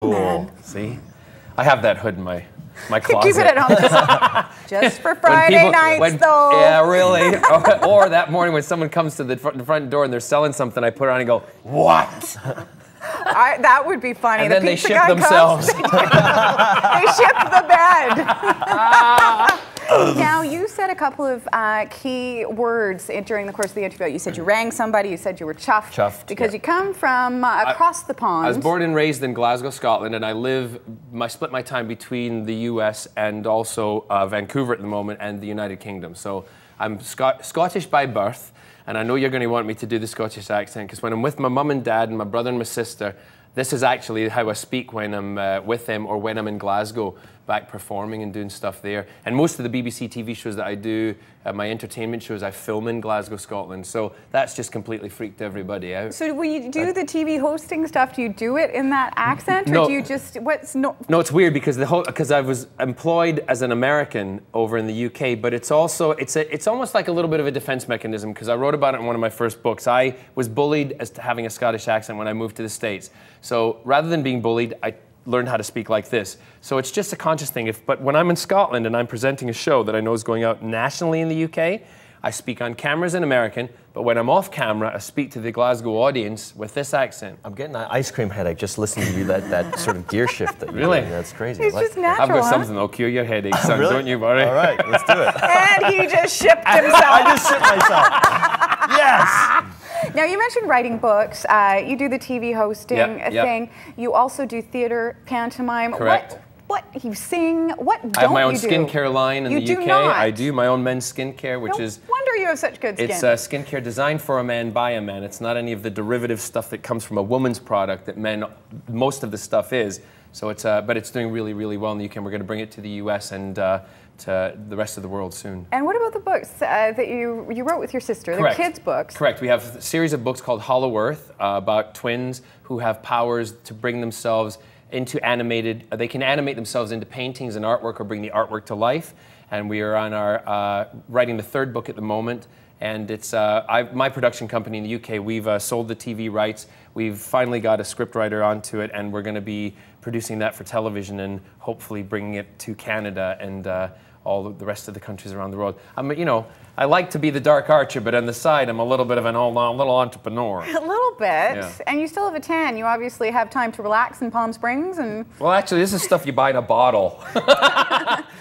Man. See? I have that hood in my closet. Keep it at home. Just for Friday nights, though. Yeah, really. Or that morning when someone comes to the front door and they're selling something, I put it on and go, what? That would be funny. And then they ship themselves. They ship the bed. Now, you said a couple of key words during the course of the interview. You said you rang somebody. You said you were chuffed. Chuffed, because you come from across the pond. I was born and raised in Glasgow, Scotland, and I split my time between the U.S. and also Vancouver at the moment and the United Kingdom. So I'm Scottish by birth, and I know you're going to want me to do the Scottish accent because when I'm with my mum and dad and my brother and my sister, this is actually how I speak when I'm with them or when I'm in Glasgow, back performing and doing stuff there. And most of the BBC TV shows that I do, my entertainment shows, I film in Glasgow, Scotland. So that's just completely freaked everybody out. So when you do the TV hosting stuff, do you do it in that accent, or do you just No, it's weird because I was employed as an American over in the UK, but it's also it's almost like a little bit of a defense mechanism because I wrote about it in one of my first books. I was bullied as to having a Scottish accent when I moved to the States. So rather than being bullied, I learned how to speak like this. So it's just a conscious thing. But when I'm in Scotland and I'm presenting a show that I know is going out nationally in the UK, I speak on cameras in American, but when I'm off camera, I speak to the Glasgow audience with this accent. I'm getting an ice cream headache just listening to you, that sort of gear shift that you're Really? doing. That's crazy. It's just natural, I've got something that'll cure your headache, son. Really? Don't you worry. All right, let's do it. And he just shipped himself. I just shipped myself. Yes! Now, you mentioned writing books. You do the TV hosting thing. You also do theater, pantomime. Correct. What you sing? What don't you do? I have my own skincare line in the UK. Do not. I do my own men's skincare, which is... No wonder you have such good skin. It's skincare designed for a man by a man. It's not any of the derivative stuff that comes from a woman's product that most of the stuff is. So it's, but it's doing really, really well in the UK. We're going to bring it to the US and to the rest of the world soon. And what about the books that you wrote with your sister, Correct. the kids' books? Correct. We have a series of books called Hollow Earth about twins who have powers to bring themselves into animated, they can animate themselves into paintings and artwork or bring the artwork to life. And we are on our, writing the third book at the moment. And it's my production company in the UK, we've sold the TV rights. We've finally got a scriptwriter onto it, and we're going to be producing that for television and hopefully bringing it to Canada and all the rest of the countries around the world. You know, I like to be the dark archer, but on the side, I'm a little bit of little entrepreneur. A little bit. Yeah. And you still have a tan. You obviously have time to relax in Palm Springs. And well, actually, this is stuff you buy in a bottle.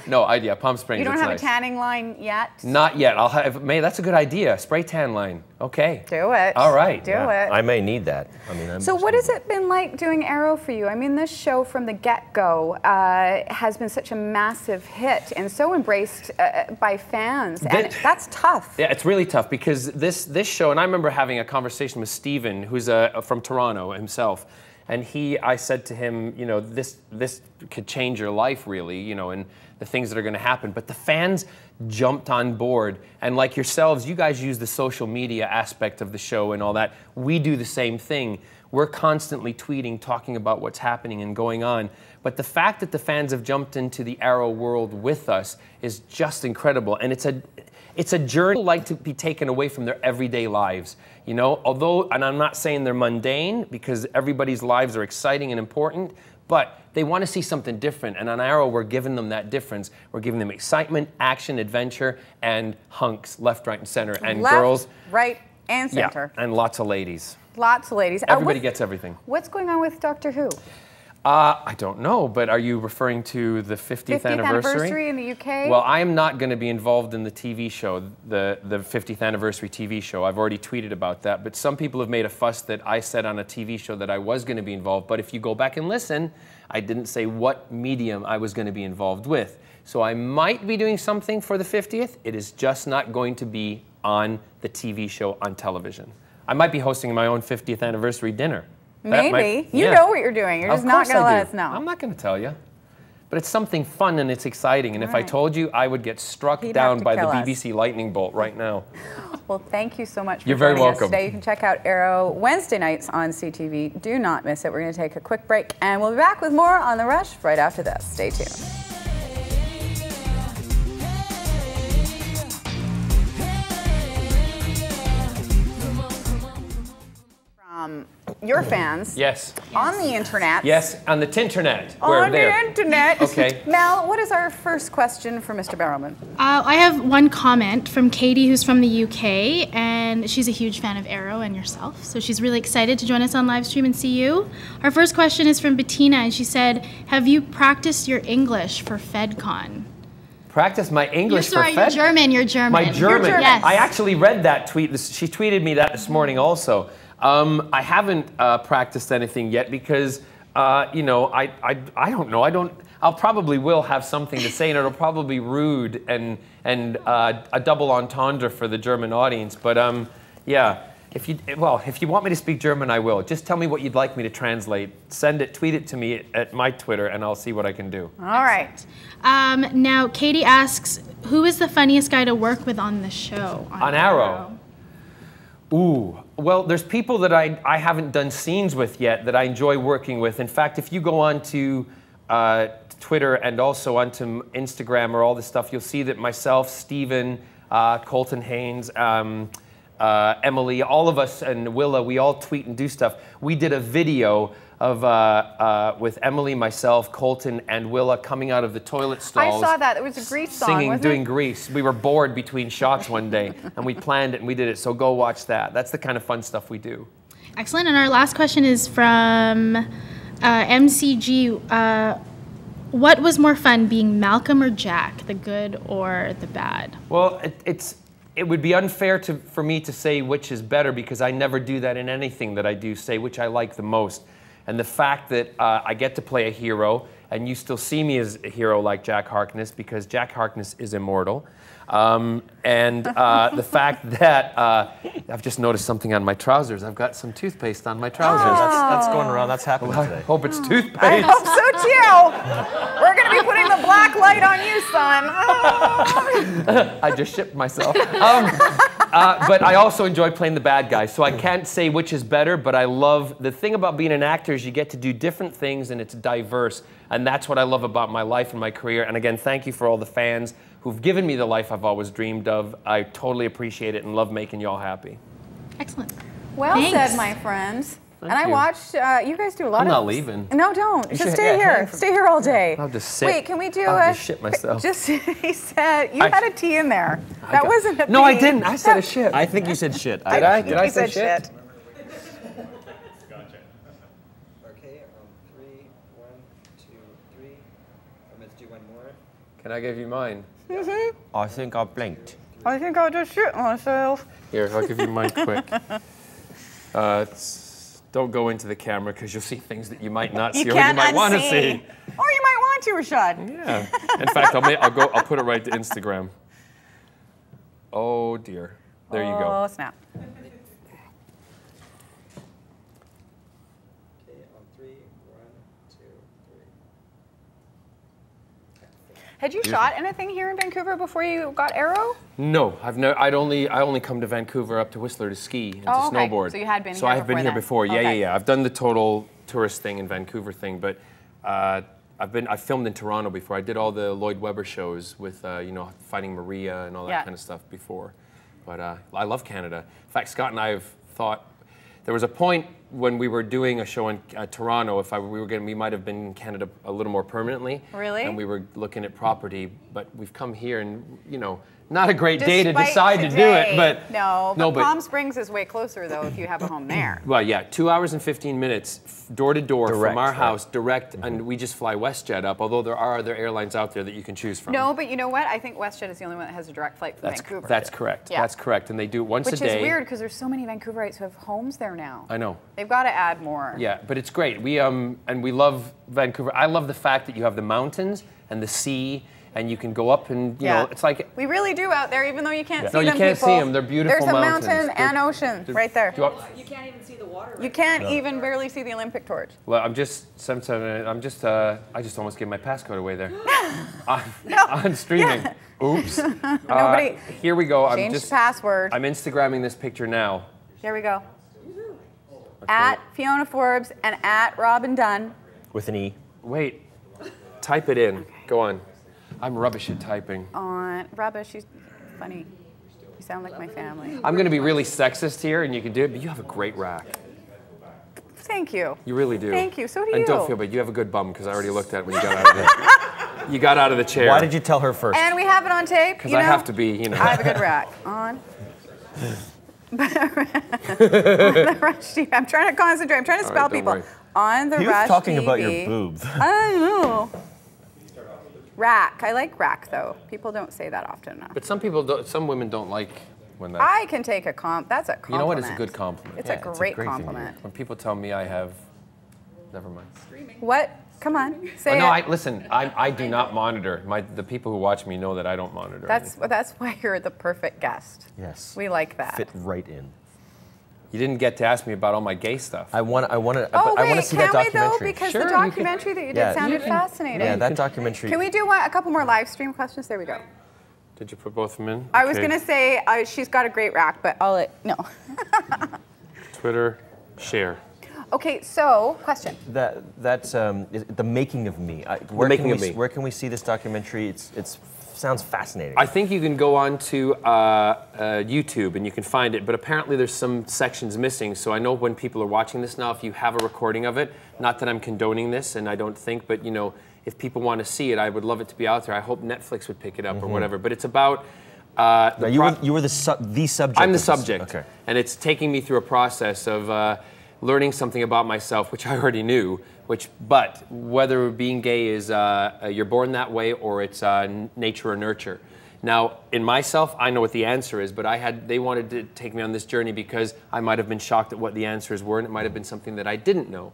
No, idea. Palm Springs. You don't it's have nice. a tanning line yet? Not yet. I'll have. May, that's a good idea. Spray tan line. Okay. Do it. All right. Do it. I may need that. I mean, so what has it been like doing Arrow for you? I mean, this show from the get-go has been such a massive hit and so embraced by fans. And that's tough. Yeah, it's really tough because this show, and I remember having a conversation with Stephen, who's from Toronto himself, and I said to him, you know, this could change your life really, you know, and the things that are going to happen. But the fans jumped on board, and like yourselves, you guys use the social media aspect of the show and all that. We do the same thing. We're constantly tweeting, talking about what's happening and going on. But the fact that the fans have jumped into the Arrow world with us is just incredible, and it's a journey like to be taken away from their everyday lives, you know? Although, and I'm not saying they're mundane because everybody's lives are exciting and important, but they want to see something different. And on Arrow, we're giving them that difference. We're giving them excitement, action, adventure, and hunks left, right, and center. And left, girls. right, and center. Yeah, and lots of ladies. Lots of ladies. Everybody gets everything. What's going on with Doctor Who? I don't know, but are you referring to the 50th anniversary in the UK? Well, I am not going to be involved in the TV show, the 50th anniversary TV show. I've already tweeted about that, but some people have made a fuss that I said on a TV show that I was going to be involved, but if you go back and listen, I didn't say what medium I was going to be involved with. So I might be doing something for the 50th. It is just not going to be on the TV show on television. I might be hosting my own 50th anniversary dinner. Maybe. You know what you're doing. You're just not going to let us know. I'm not going to tell you. But it's something fun and it's exciting. And if I told you, I would get struck down by the BBC lightning bolt right now. Well, thank you so much for You're very joining us welcome. today. You can check out Arrow Wednesday nights on CTV. Do not miss it. We're going to take a quick break, and we'll be back with more on The Rush right after this. Stay tuned. your fans. Yes. On the internet. Yes, on the tinternet. On the internet. Okay. Mel, what is our first question for Mr. Barrowman? I have one comment from Katie, who's from the UK, and she's a huge fan of Arrow and yourself, so she's really excited to join us on Livestream and see you. Our first question is from Bettina, and she said, have you practiced your English for FedCon? Practice my English You're for German. You're German. My German. Yes. I actually read that tweet. She tweeted me that this morning also. I haven't practiced anything yet because, you know, I don't know. I'll probably will have something to say, and it'll probably be rude and a double entendre for the German audience. But yeah, if you want me to speak German, I will. Just tell me what you'd like me to translate. Send it, tweet it to me at my Twitter, and I'll see what I can do. All right. Now, Katie asks, who is the funniest guy to work with on the show? On Arrow? Ooh, well, there's people that I haven't done scenes with yet that I enjoy working with. In fact, if you go on to Twitter and also onto Instagram or all this stuff, you'll see that myself, Steven, Colton Haynes, Emily, all of us, and Willa, we all tweet and do stuff. We did a video of with Emily, myself, Colton, and Willa coming out of the toilet stalls. I saw that. It was a Grease song, singing, wasn't doing it? Grease. We were bored between shots one day, and we planned it and we did it. So go watch that. That's the kind of fun stuff we do. Excellent. And our last question is from MCG. What was more fun, being Malcolm or Jack, the good or the bad? Well, it would be unfair for me to say which is better because I never do that in anything that I do, say which I like the most. And the fact that I get to play a hero, and you still see me as a hero like Jack Harkness because Jack Harkness is immortal. And the fact that I've just noticed something on my trousers. I've got some toothpaste on my trousers. That's going around. That's happening I today. hope it's toothpaste. I hope so too. We're going to be putting the black light on you, son. I just shipped myself. But I also enjoy playing the bad guy, so I can't say which is better, but I love, the thing about being an actor is you get to do different things and it's diverse, and that's what I love about my life and my career. And again, thank you for all the fans who've given me the life I've always dreamed of. I totally appreciate it and love making you all happy. Excellent. Well Thanks. said, my friend. And I you. watched, you guys do a lot I'm of... not leaving. No, don't. Just stay yeah, here. hang for- Stay here all day. I'll just sit. Wait, can we do I'll just shit myself. Just, he said, you had a T in there. That wasn't a P. No, I didn't. I said a shit. I think you said shit. Did I? think Did I he say said shit? Okay, 3, 1, 2, 3. Let's do one more. Can I give you mine? I think I blinked. I think I'll just shit myself. Here, I'll give you mine quick. Don't go into the camera because you'll see things that you might not see or you might want to see. Or you might want to, Rashad. Yeah. In fact, I'll put it right to Instagram. Oh dear. There you go. Oh, snap. Okay, on 3, 1, 2, 3. Had you shot anything here in Vancouver before you got Arrow? No, I only come to Vancouver up to Whistler to ski and to okay. snowboard. So you had been So here I have been before here then. before. Yeah, Okay. yeah. I've done the total tourist thing in Vancouver thing, but I filmed in Toronto before. I did all the Lloyd Webber shows with you know, Fighting Maria and all that kind of stuff before. But I love Canada. In fact, Scott and I have thought there was a point when we were doing a show in Toronto. We might have been in Canada a little more permanently. Really? And we were looking at property, but we've come here and you know. Not a great day to Despite decide to do today. it, but No, but Palm Springs is way closer though if you have a home there. well, yeah, 2 hours and 15 minutes, door to door Direct, from our right. house, direct, and we just fly WestJet up. Although there are other airlines out there that you can choose from. No, but you know what? I think WestJet is the only one that has a direct flight from Vancouver. That's correct. Yeah. That's correct, and they do it once Which a day. is weird because there's so many Vancouverites who have homes there now. I know. They've got to add more. Yeah, but it's great. We and we love Vancouver. I love the fact that you have the mountains and the sea. And you can go up and, you know, it's like... We really do out there, even though you can't see them, No, you can't people. see them. They're beautiful mountains. There's a mountain and ocean right there. You can't even see the water. You can't even barely see the Olympic torch. Well, I just almost gave my passcode away there. on streaming. Yeah. Oops. Nobody. Here we go. Change password. I'm Instagramming this picture now. Here we go. At Fiona Forbes and at Robin Dunn. With an E. Wait. Type it in. Go on. I'm rubbish at typing. On rubbish, she's funny. You sound like my family. I'm going to be really sexist here, and you can do it, but you have a great rack. Thank you. You really do. Thank you. So do and you. don't feel bad. You have a good bum because I already looked at it when you got out of the. You got out of the chair. Why did you tell her first? And we have it on tape. Because I have to be, you know. I have a good rack on. The Rush TV. I'm trying to concentrate. I'm trying to spell don't people. worry. On the He was Rush talking TV. about your boobs. I know. Rack. I like rack though. People don't say that often enough. But some people don't. Some women don't like when that. I can take a that's a compliment. You know what? It's a good compliment. It's Yeah, a it's a great great thing to compliment. When people tell me I have. Never mind. What? Come on. Say Oh, no, it. listen. I do not monitor. The people who watch me know that I don't monitor. That's why you're the perfect guest. Yes. We like that. Fit right in. You didn't get to ask me about all my gay stuff. I want to Oh I want wait, to see can that we though? documentary. Because Sure, the you can- documentary that you did Yeah. sounded fascinating. Yeah, that documentary. Can we do a couple more live stream questions? There we go. Did you put both of them in? I was Okay. gonna say she's got a great rack, but no. Twitter, share. Okay, so question. That's the making of me. Making of Me. Where can we see this documentary? It's sounds fascinating. I think you can go on to YouTube and you can find it, but apparently there's some sections missing. So I know when people are watching this now, if you have a recording of it, not that I'm condoning this, and I don't think, but you know, if people want to see it, I would love it to be out there. I hope Netflix would pick it up or whatever. But it's about you were the subject. I'm the of this. subject, Okay. and it's taking me through a process of learning something about myself, which I already knew. But whether being gay is you're born that way or it's nature or nurture. Now, in myself, I know what the answer is, but they wanted to take me on this journey because I might have been shocked at what the answers were, and it might have been something that I didn't know.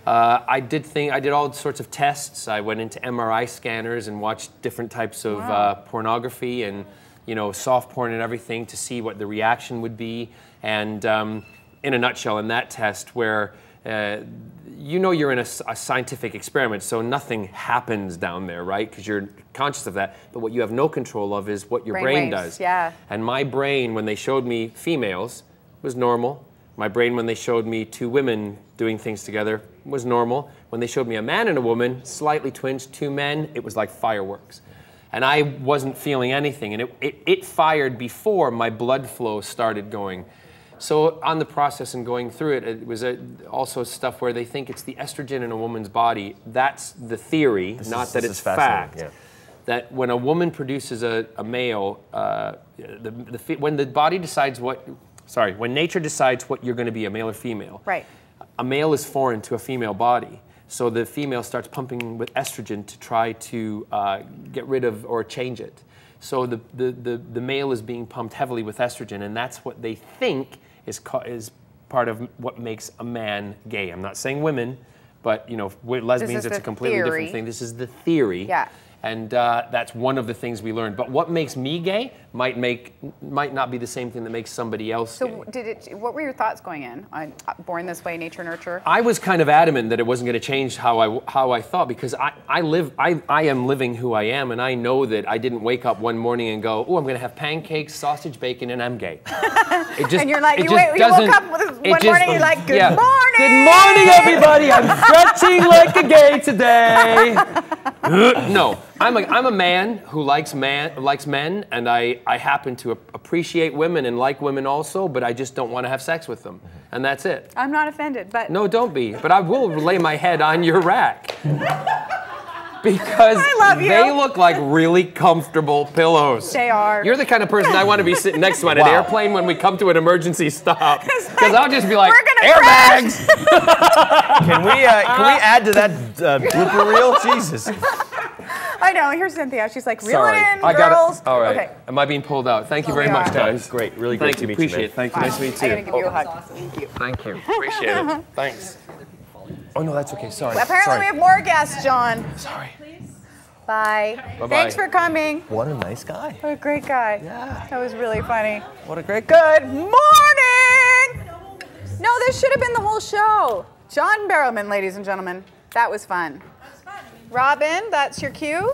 I did all sorts of tests. I went into MRI scanners and watched different types of pornography and soft porn and everything to see what the reaction would be. And in a nutshell, in that test where you're in a scientific experiment, so nothing happens down there, right? Because you're conscious of that. But what you have no control of is what your brain waves, does. yeah. And my brain, when they showed me females, was normal. My brain, when they showed me two women doing things together, was normal. When they showed me a man and a woman, slightly twinged, two men, it was like fireworks. And I wasn't feeling anything. And it fired before my blood flow started going. So on the process and going through it, it was also stuff where they think it's the estrogen in a woman's body. That's the theory, not that it's fact. Yeah. That when a woman produces a male, when the body decides when nature decides what you're going to be, a male or female, Right. a male is foreign to a female body. So the female starts pumping with estrogen to try to get rid of or change it. So the male is being pumped heavily with estrogen, and that's what they think is part of what makes a man gay. I'm not saying women, but with lesbians it's a completely different thing. This is the theory. Yeah. And that's one of the things we learned. But what makes me gay might not be the same thing that makes somebody else gay. So what were your thoughts going in on born this way, nature, nurture? I was kind of adamant that it wasn't going to change how I thought, because I am living who I am, and I know that I didn't wake up one morning and go, oh, I'm going to have pancakes, sausage, bacon, and I'm gay. It just, and you're like, you woke up one morning and you're like, good morning! Good morning, everybody! I'm stretching like a gay today. No, I'm a man who likes men, and I happen to appreciate women and like women also, but I just don't want to have sex with them, and that's it. I'm not offended, but No, don't be. But I will lay my head on your rack. Because I love you. they look like really comfortable pillows. They are. You're the kind of person I want to be sitting next to on an airplane when we come to an emergency stop. Because I'll just be like, we're gonna airbags! Can we add to that blooper reel? Jesus. I know. Here's Cynthia. She's like, reel Sorry, it in, I got girls. it. All right. Okay. Am I being pulled out? Thank you very we much, are. guys. Great. Really great Thank to you. meet you, Appreciate man. it. Thank you. Nice to meet I'm gonna you. give you a hug. Thank you. Thank you. Appreciate it. Thanks. Oh no, that's okay. Sorry. Apparently we have more guests, John. Sorry. Bye. Bye-bye. Thanks for coming. What a nice guy. What a great guy. Yeah. That was really funny. What a great guy. Good morning! No, this should have been the whole show. John Barrowman, ladies and gentlemen. That was fun. Robin, that's your cue.